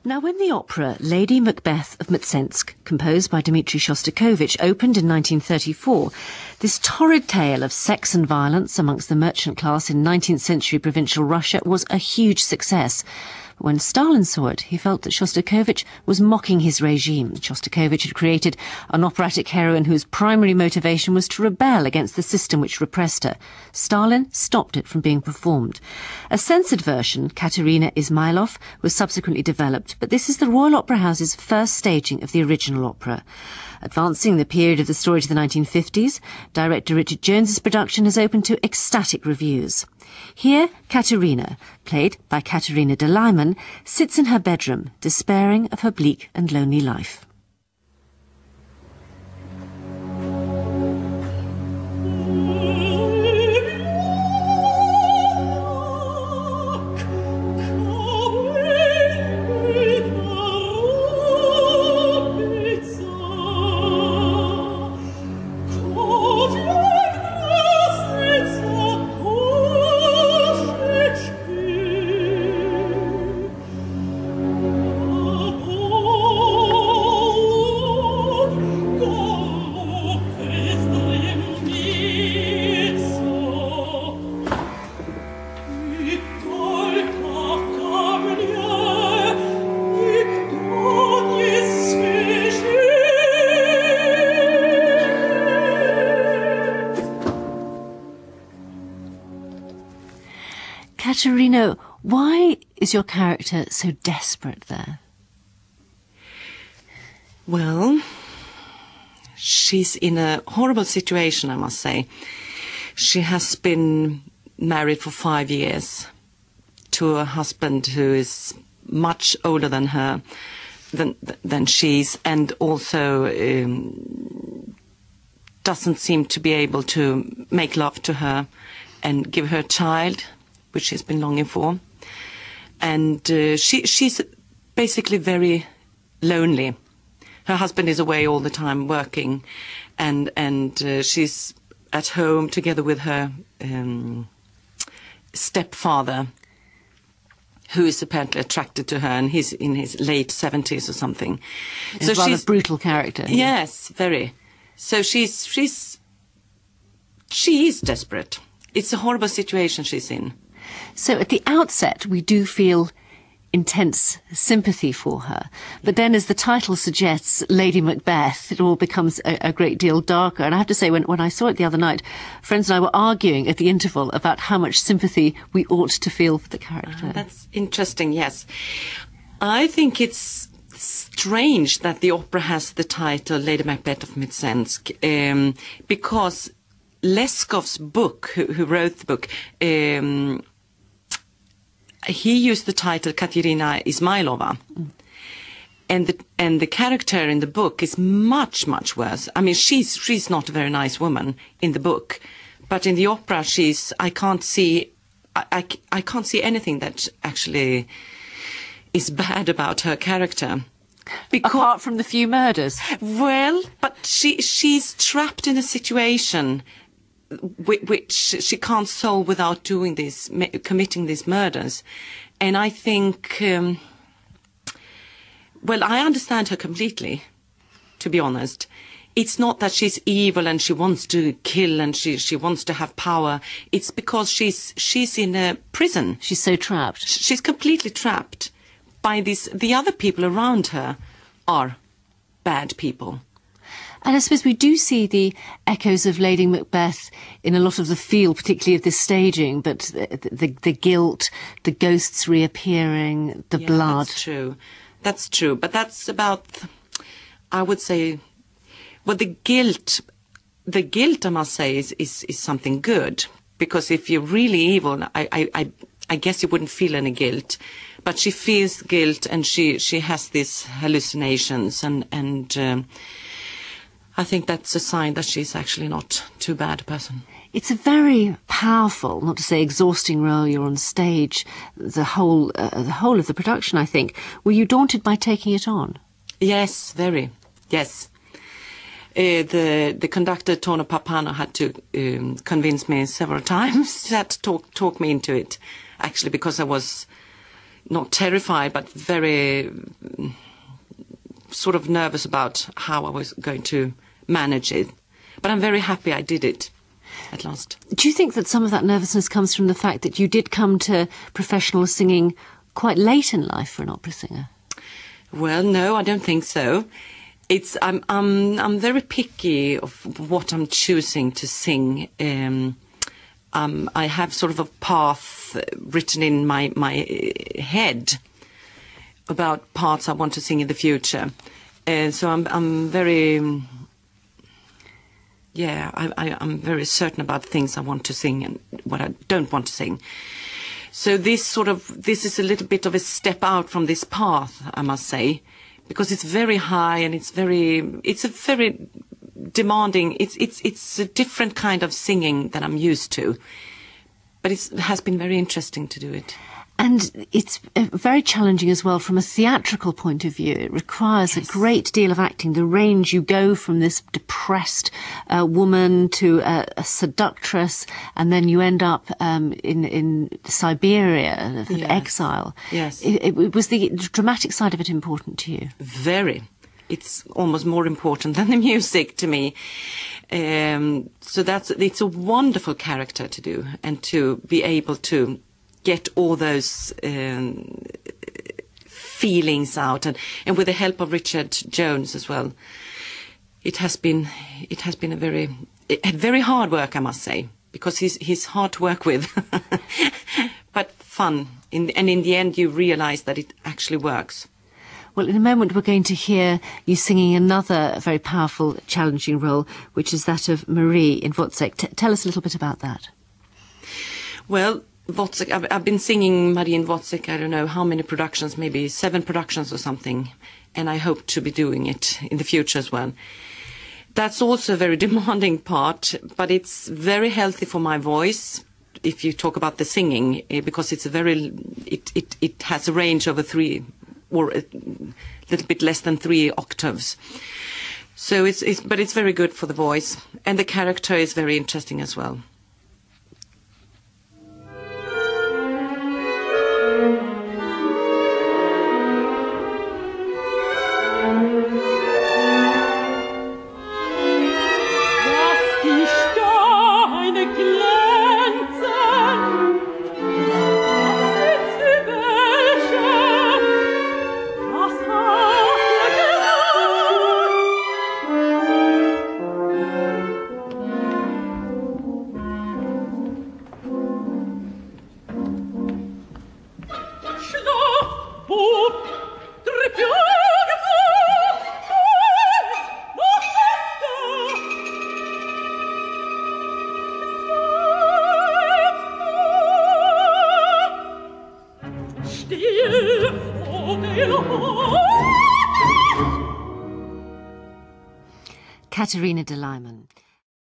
Now, when the opera Lady Macbeth of Mtsensk, composed by Dmitri Shostakovich, opened in 1934, this torrid tale of sex and violence amongst the merchant class in 19th century provincial Russia was a huge success. But when Stalin saw it, he felt that Shostakovich was mocking his regime. Shostakovich had created an operatic heroine whose primary motivation was to rebel against the system which repressed her. Stalin stopped it from being performed. A censored version, Katerina Izmailova, was subsequently developed, but this is the Royal Opera House's first staging of the original opera. Advancing the period of the story to the 1950s, director Richard Jones's production has opened to ecstatic reviews. Here, Katerina, played by Katarina Dalayman, sits in her bedroom, despairing of her bleak and lonely life. Katerina, why is your character so desperate there? Well, she's in a horrible situation, I must say. She has been married for 5 years to a husband who is much older than her, than she's, and also doesn't seem to be able to make love to her and give her a child, which she's been longing for. And she's basically very lonely. Her husband is away all the time working, and she's at home together with her stepfather, who is apparently attracted to her, and he's in his late 70s or something. So she's a rather brutal character. Yes, very. So she is desperate. It's a horrible situation she's in. So at the outset, we do feel intense sympathy for her. But then, as the title suggests, Lady Macbeth, it all becomes a great deal darker. And I have to say, when I saw it the other night, friends and I were arguing at the interval about how much sympathy we ought to feel for the character. That's interesting, yes. I think it's strange that the opera has the title Lady Macbeth of Mtsensk, because Leskov's book, who wrote the book, he used the title Katerina Izmailova. And the character in the book is much, much worse. I mean, she's not a very nice woman in the book, but in the opera I can't see anything that actually is bad about her character. Apart from the few murders. Well, but she's trapped in a situation which she can't solve without committing these murders. And I think, well, I understand her completely, to be honest. It's not that she's evil and she wants to kill and she wants to have power. It's because she's in a prison. She's so trapped. She's completely trapped by the other people around her are bad people. And I suppose we do see the echoes of Lady Macbeth in a lot of the feel, particularly of this staging, but the guilt, the ghosts reappearing, the blood. That's true. That's true. But that's about, I would say, well, the guilt, I must say, is something good. Because if you're really evil, I guess you wouldn't feel any guilt. But she feels guilt, and she has these hallucinations, and I think that's a sign that she's actually not too bad a person. It's a very powerful, not to say exhausting role you're on stage, the whole of the production, I think. Were you daunted by taking it on? Yes, very, yes. The conductor, Tono Papano, had to convince me several times. He had to talk me into it, actually, because I was not terrified, but very sort of nervous about how I was going to manage it. But I'm very happy I did it at last. Do you think that some of that nervousness comes from the fact that you did come to professional singing quite late in life for an opera singer? Well, no, I don't think so. I'm very picky of what I'm choosing to sing. I have sort of a path written in my head about parts I want to sing in the future. So I'm very, I'm very certain about things I want to sing and what I don't want to sing. So this is a little bit of a step out from this path, I must say, because it's very high and it's a very demanding. It's a different kind of singing than I'm used to, but it has been very interesting to do it. And it's very challenging as well from a theatrical point of view. It requires a great deal of acting. The range you go from this depressed woman to a seductress, and then you end up in Siberia, exile. Yes. Was the dramatic side of it important to you? Very. It's almost more important than the music to me. So it's a wonderful character to do, and to be able to get all those feelings out, and with the help of Richard Jones as well. It has been a very hard work, I must say, because he's hard to work with, but fun. And in the end, you realise that it actually works. Well, in a moment, we're going to hear you singing another very powerful, challenging role, which is that of Marie in Wozzeck. Tell us a little bit about that. Well, Wozzeck, I've been singing Marie in Wozzeck, I don't know how many productions, maybe 7 productions or something, and I hope to be doing it in the future as well. That's also a very demanding part, but it's very healthy for my voice, if you talk about the singing, because it has a range over 3 or a little bit less than 3 octaves. So but it's very good for the voice, and the character is very interesting as well. Katarina Dalayman.